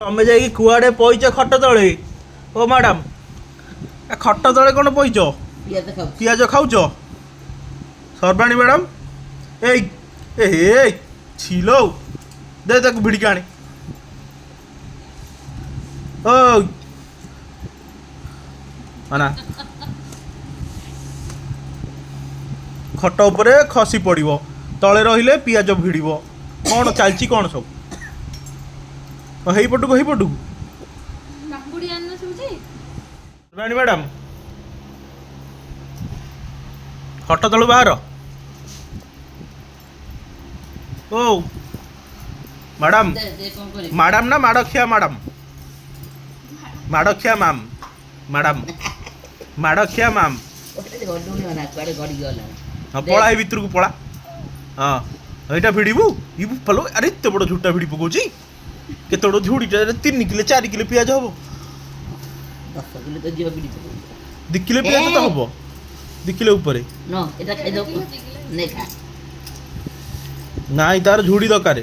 ତମେ ଯାଇକି କୁଆଡ଼େ ପଇଛ ଖଟ ତଳେ? ଓ ମ୍ୟାଡ଼ାମ୍, ଏ ଖଟ ତଳେ କ'ଣ ପଇଛ? ପିଆଜ ଖାଉଛ? ସର୍ବାଣୀ ମ୍ୟାଡ଼ାମ୍, ଏଇ ଏ ହେ ଛିଲୋ, ଦେ ତାକୁ ଭିଡ଼ିକି ଆଣେ। ଓ ନା, ଖଟ ଉପରେ ଖସି ପଡ଼ିବ, ତଳେ ରହିଲେ ପିଆଜ ଭିଡ଼ିବ। କ'ଣ ଚାଲିଛି କ'ଣ ସବୁ? ହେଇପଟକୁ ରାଣୀ ମ୍ୟାଡ଼ାମ୍, ଖଟ ତଳୁ ବାହାର। ଓ ମ୍ୟାଡ଼ାମ୍, ମ୍ୟାଡ଼ାମ୍ ନା ମାଡ଼ଖିଆ ମ୍ୟାଡ଼ାମ୍? ମାଡ଼ଖିଆ ମ୍ୟାମ୍, ମ୍ୟାଡ଼ାମ୍ ମାଡ଼ଖିଆ ମ୍ୟାମ୍। ହଁ, ପଳା ଏଇ ଭିତରକୁ ପଳା। ହଁ, ଏଇଟା ଭିଡ଼ିବୁ। ଇବୁ ପଲୋ, ଆରେ ଏତେ ବଡ଼ ଝୁଟା ଭିଡ଼ି ପକଉଛି। କେତେ ବଡ଼ ଝୁଡ଼ିଟା? 3 କିଲୋ 4 କିଲୋ ପିଆଜ ହବ। 2 କିଲୋ ପିଆଜ ତ ହବ, 2 କିଲୋ ଉପରେ। ନାଇଁ, ତାର ଝୁଡ଼ି ଦରକାର।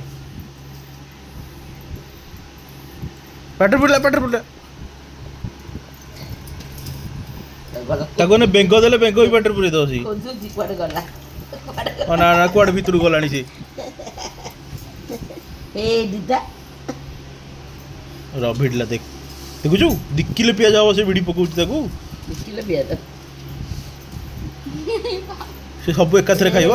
ପାଟିରେ ପଡ଼ିଲା। ତାକୁ ଏନେ ବେଙ୍ଗ ଦେଲେ ବେଙ୍ଗ ବି ପାଟିରେ ପୁରେଇ ଦବ ସେ। ନା ନା, କୁଆଡ଼େ ଭିତରକୁ ଗଲାଣି ସେ। ଭିଡ଼ିଲା, ଦେଖୁଛୁ 2 କିଲୋ ପିଆଜ ହବ। ସେ ଭିଡ଼ି ପକଉଛି ତାକୁ। ସେ ସବୁ ଏକାଥରେ ଖାଇବ।